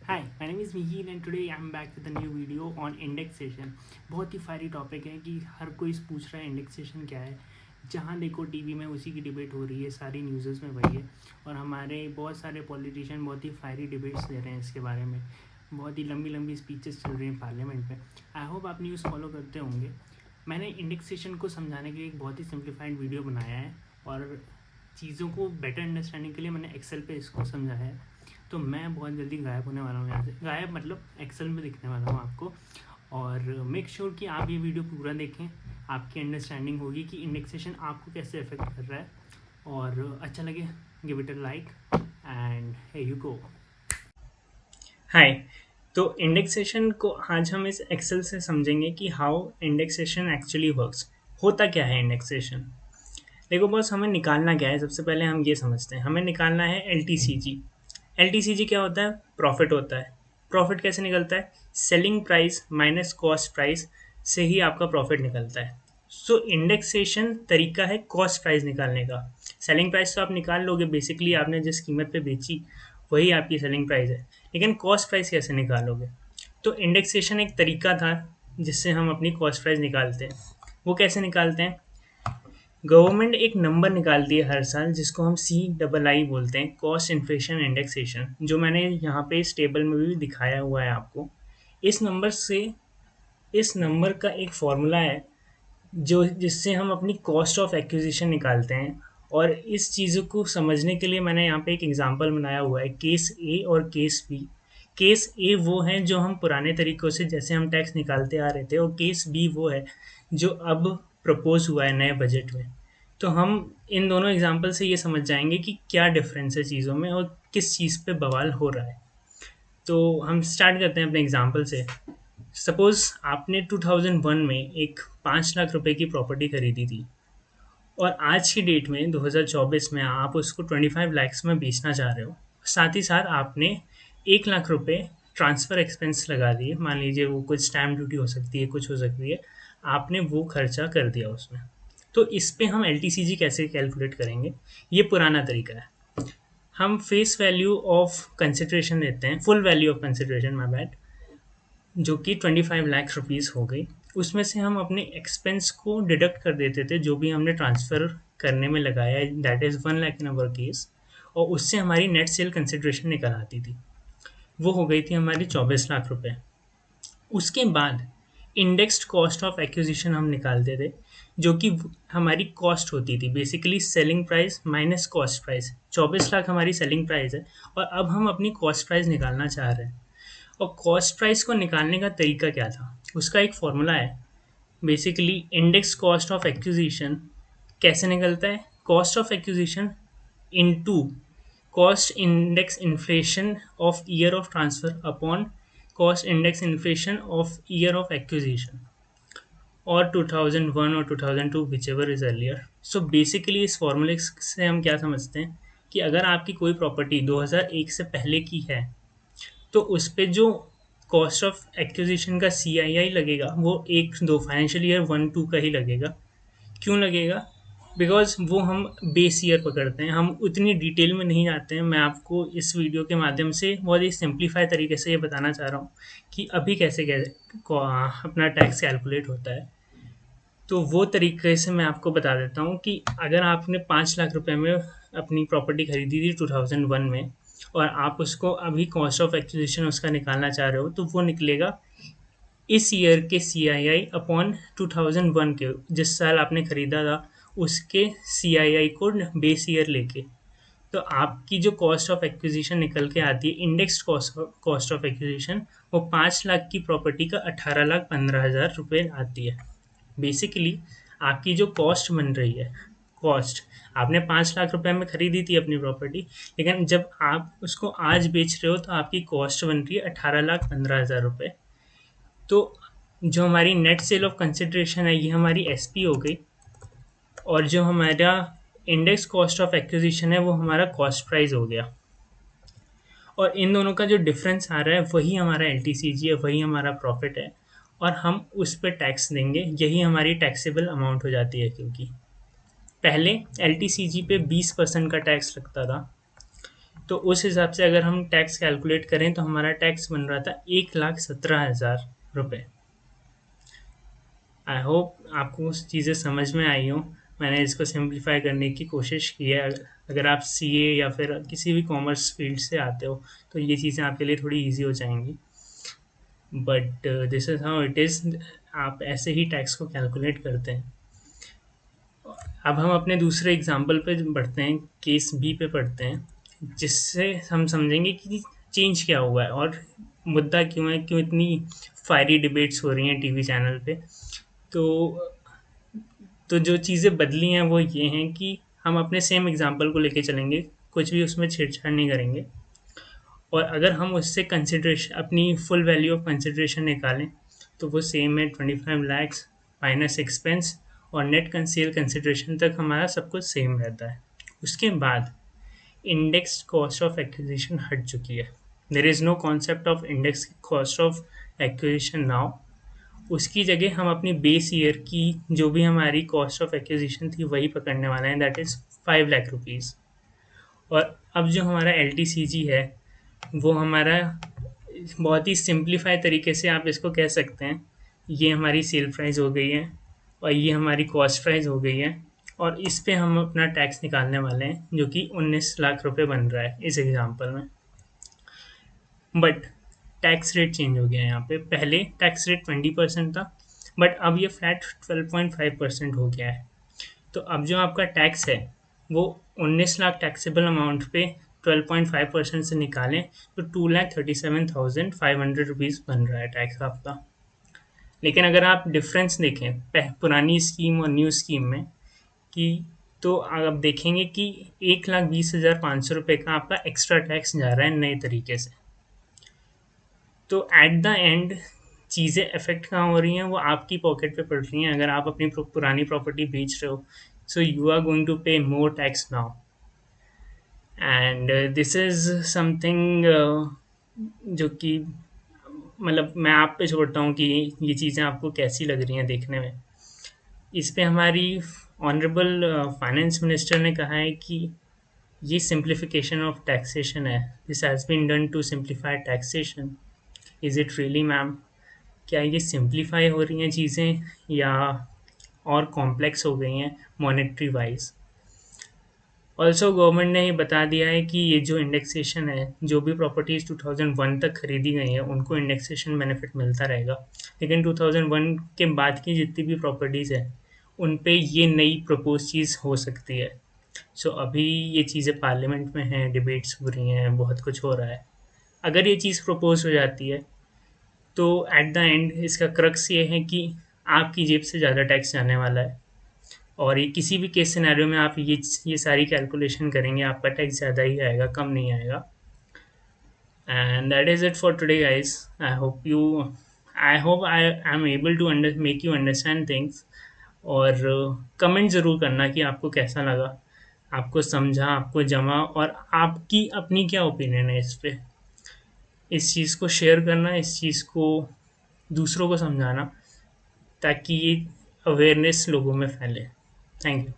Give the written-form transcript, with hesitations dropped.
Hi, my name is Mihir and today I'm back with a new video on indexation। बहुत ही fiery topic है कि हर कोई पूछ रहा है इंडेक्सेशन क्या है। जहाँ देखो टीवी में उसी की डिबेट हो रही है, सारी न्यूज़ में वही है और हमारे बहुत सारे पॉलिटिशियन बहुत ही फायरी डिबेट्स दे रहे हैं इसके बारे में। बहुत ही लंबी लंबी स्पीचेस चल रही हैं पार्लियामेंट में। आई होप आप न्यूज़ फॉलो करते होंगे। मैंने इंडेक्सेशन को समझाने के लिए एक बहुत ही सिंप्लीफाइड वीडियो बनाया है और चीज़ों को बेटर अंडरस्टैंडिंग के लिए मैंने एक्सेल पे इसको समझाया है। तो मैं बहुत जल्दी गायब होने वाला हूँ यहाँ से, गायब मतलब एक्सेल में दिखने वाला हूँ आपको। और मेक श्योर कि आप ये वीडियो पूरा देखें, आपकी अंडरस्टैंडिंग होगी कि इंडेक्सेशन आपको कैसे अफेक्ट कर रहा है। और अच्छा लगे give it a like and hey you go. Hi, तो इंडेक्सेशन को आज हम इस एक्सेल से समझेंगे कि हाउ इंडेक्सेशन एक्चुअली वर्क्स। होता क्या है इंडेक्सेशन? देखो बॉस, हमें निकालना क्या है? सबसे पहले हम ये समझते हैं, हमें निकालना है LTCG। LTCG क्या होता है? प्रॉफिट होता है। प्रॉफिट कैसे निकलता है? Selling price minus cost price से ही आपका प्रॉफिट निकलता है। सो इंडेक्सेशन तरीका है कॉस्ट प्राइस निकालने का। सेलिंग प्राइस तो आप निकाल लोगे, बेसिकली आपने जिस कीमत पे बेची वही आपकी सेलिंग प्राइस है, लेकिन कॉस्ट प्राइस कैसे निकालोगे? तो इंडेक्सेशन एक तरीका था जिससे हम अपनी कॉस्ट प्राइस निकालते हैं। वो कैसे निकालते हैं? गवर्नमेंट एक नंबर निकालती है हर साल जिसको हम CII बोलते हैं, कॉस्ट इन्फ्लेशन इंडेक्सेशन, जो मैंने यहाँ पे इस टेबल में भी दिखाया हुआ है आपको। इस नंबर से इस नंबर का एक फॉर्मूला है जो जिससे हम अपनी कॉस्ट ऑफ एक्विजिशन निकालते हैं। और इस चीज़ों को समझने के लिए मैंने यहाँ पे एक एग्जांपल बनाया हुआ है, केस ए और केस बी। केस ए वो है जो हम पुराने तरीक़ों से जैसे हम टैक्स निकालते आ रहे थे, और केस बी वो है जो अब प्रपोज़ हुआ है नए बजट में। तो हम इन दोनों एग्जांपल से ये समझ जाएंगे कि क्या डिफरेंस है चीज़ों में और किस चीज़ पे बवाल हो रहा है। तो हम स्टार्ट करते हैं अपने एग्जांपल से। सपोज़ आपने 2001 में एक 5 लाख रुपए की प्रॉपर्टी खरीदी थी और आज की डेट में 2024 में आप उसको 25 लैक्स में बेचना चाह रहे हो। साथ ही साथ आपने 1 लाख रुपए ट्रांसफ़र एक्सपेंस लगा दिए, मान लीजिए वो कुछ स्टैम्प ड्यूटी हो सकती है, कुछ हो सकती है, आपने वो खर्चा कर दिया उसमें। तो इस पे हम LTCG कैसे कैलकुलेट करेंगे? ये पुराना तरीका है। हम फेस वैल्यू ऑफ कंसिडरेशन लेते हैं, full value of consideration, my bad, जो कि 25 लाख रुपीज़ हो गई। उसमें से हम अपने एक्सपेंस को डिडक्ट कर देते थे जो भी हमने ट्रांसफ़र करने में लगाया है, that is 1 lakh in our case, और उससे हमारी नेट सेल कंसिडरेशन निकल आती थी। वो हो गई थी हमारी 24 लाख रुपए। उसके बाद इंडेक्स्ड कॉस्ट ऑफ एक्विजिशन हम निकालते थे, जो कि हमारी कॉस्ट होती थी, basically selling price minus cost price. 24 lakh हमारी सेलिंग प्राइस है और अब हम अपनी कॉस्ट प्राइस निकालना चाह रहे हैं। और कॉस्ट प्राइस को निकालने का तरीका क्या था? उसका एक फॉर्मूला है, basically index cost of acquisition. कैसे निकलता है? Cost of acquisition into cost index inflation of year of transfer upon cost index inflation of year of acquisition, और 2001 और 2002 whichever is earlier. So basically इस फॉर्मूले से हम क्या समझते हैं कि अगर आपकी कोई प्रॉपर्टी 2001 से पहले की है तो उस पे जो कॉस्ट ऑफ एक्विजिशन का CII लगेगा वो 1-2 फाइनेंशियल ईयर 1-2 का ही लगेगा। क्यों लगेगा? बिकॉज़ वो हम बेस ईयर पकड़ते हैं, हम उतनी डिटेल में नहीं जाते हैं। मैं आपको इस वीडियो के माध्यम से बहुत ही सिंप्लीफाई तरीके से ये बताना चाह रहा हूँ कि अभी कैसे अपना टैक्स कैलकुलेट होता है। तो वो तरीके से मैं आपको बता देता हूँ कि अगर आपने 5 लाख रुपए में अपनी प्रॉपर्टी खरीदी थी 2001 में और आप उसको अभी कॉस्ट ऑफ एक्विजिशन उसका निकालना चाह रहे हो, तो वो निकलेगा इस ईयर के CII अपॉन 2001 के, जिस साल आपने खरीदा था उसके CII को बेस ईयर लेके। तो आपकी जो कॉस्ट ऑफ एक्विजिशन निकल के आती है, इंडेक्स्ड कॉस्ट ऑफ एक्विजिशन, वो 5 लाख की प्रॉपर्टी का 18,15,000 रुपये आती है। बेसिकली आपकी जो कॉस्ट बन रही है, कॉस्ट आपने 5 लाख रुपए में खरीदी थी अपनी प्रॉपर्टी, लेकिन जब आप उसको आज बेच रहे हो तो आपकी कॉस्ट बन रही है 18,15,000 रुपये। तो जो हमारी नेट सेल ऑफ कंसिडरेशन है ये हमारी SP हो गई, और जो हमारा इंडेक्स कॉस्ट ऑफ एक्विजिशन है वो हमारा कॉस्ट प्राइस हो गया। और इन दोनों का जो डिफरेंस आ रहा है वही हमारा LTCG है, वही हमारा प्रॉफिट है, और हम उस पर टैक्स देंगे। यही हमारी टैक्सेबल अमाउंट हो जाती है, क्योंकि पहले LTCG पे 20% का टैक्स लगता था, तो उस हिसाब से अगर हम टैक्स कैलकुलेट करें तो हमारा टैक्स बन रहा था 1,17,000 रुपये। आई होप आपको चीज़ें समझ में आई हो। मैंने इसको सिंप्लीफाई करने की कोशिश की है। अगर आप सीए या फिर किसी भी कॉमर्स फील्ड से आते हो तो ये चीज़ें आपके लिए थोड़ी इजी हो जाएंगी। But this is how it is. आप ऐसे ही टैक्स को कैलकुलेट करते हैं। अब हम अपने दूसरे एग्जाम्पल पे बढ़ते हैं, केस बी पे पढ़ते हैं, जिससे हम समझेंगे कि चेंज क्या हुआ है और मुद्दा क्यों है, क्यों इतनी फायरी डिबेट्स हो रही हैं टीवी चैनल पे। तो जो चीज़ें बदली हैं वो ये हैं कि हम अपने सेम एग्जाम्पल को लेके चलेंगे, कुछ भी उसमें छेड़छाड़ नहीं करेंगे। और अगर हम उससे कंसिडरेशन, अपनी फुल वैल्यू ऑफ कंसिडरेशन निकालें तो वो सेम है 25 लाख माइनस एक्सपेंस, और नेट सेल कंसिडरेशन तक हमारा सब कुछ सेम रहता है। उसके बाद इंडेक्स कॉस्ट ऑफ एक्विजिशन हट चुकी है। There is no concept of index cost of acquisition now. उसकी जगह हम अपनी बेस ईयर की जो भी हमारी कॉस्ट ऑफ एक्विजिशन थी वही पकड़ने वाले हैं, दैट इज़ 5 लाख रुपीज़। और अब जो हमारा एल है वो हमारा बहुत ही सिंप्लीफाई तरीके से आप इसको कह सकते हैं, ये हमारी सेल प्राइस हो गई है और ये हमारी कॉस्ट प्राइस हो गई है, और इस पे हम अपना टैक्स निकालने वाले हैं जो कि 19 लाख रुपए बन रहा है इस एग्जांपल में। बट टैक्स रेट चेंज हो गया है यहाँ पे। पहले टैक्स रेट 20% था, बट अब ये फ्लैट 12.5% हो गया है। तो अब जो आपका टैक्स है वो 19 लाख टैक्सेबल अमाउंट पे 12.5% से निकालें तो 2,37,500 रुपीज़ बन रहा है टैक्स आपका। लेकिन अगर आप डिफरेंस देखें पुरानी स्कीम और न्यू स्कीम में, कि तो आप देखेंगे कि 1,20,500 रुपये का आपका एक्स्ट्रा टैक्स जा रहा है नए तरीके से। तो एट द एंड चीज़ें अफेक्ट कहाँ हो रही हैं, वो आपकी पॉकेट पे पड़ रही हैं। अगर आप अपनी पुरानी प्रॉपर्टी बेच रहे हो, so you are going to pay more tax now, and this is something जो कि मतलब मैं आप पे छोड़ता हूँ कि ये चीज़ें आपको कैसी लग रही हैं देखने में। इस पे हमारी ऑनरेबल फाइनेंस मिनिस्टर ने कहा है कि ये सिंप्लीफिकेशन ऑफ टैक्सेशन है, this has been done to simplify taxation. Is it really ma'am? क्या ये सिंप्लीफाई हो रही हैं चीज़ें या और कॉम्प्लेक्स हो गई हैं मॉनेटरी वाइज? ऑल्सो गवर्नमेंट ने ये बता दिया है कि ये जो इंडेक्सेशन है, जो भी प्रॉपर्टीज़ 2001 तक खरीदी गई हैं उनको इंडेक्सेशन बेनिफिट मिलता रहेगा, लेकिन 2001 के बाद की जितनी भी प्रॉपर्टीज़ हैं उन पे ये नई प्रपोज चीज़ हो सकती है। सो अभी ये चीज़ें पार्लियामेंट में हैं, डिबेट्स हो रही हैं, बहुत कुछ हो रहा है। अगर ये चीज़ प्रपोज हो जाती है तो एट द एंड इसका क्रक्स ये है कि आपकी जेब से ज़्यादा टैक्स जाने वाला है, और ये किसी भी केस सिनेरियो में आप ये सारी कैलकुलेशन करेंगे आपका टैक्स ज़्यादा ही आएगा, कम नहीं आएगा। And that is it for today guys. I hope I am able to make you understand things. और कमेंट ज़रूर करना कि आपको कैसा लगा, आपको समझा, आपको जमा, और आपकी अपनी क्या ओपिनियन है इस पे। इस चीज़ को शेयर करना, इस चीज़ को दूसरों को समझाना, ताकि ये अवेयरनेस लोगों में फैले। Thank you.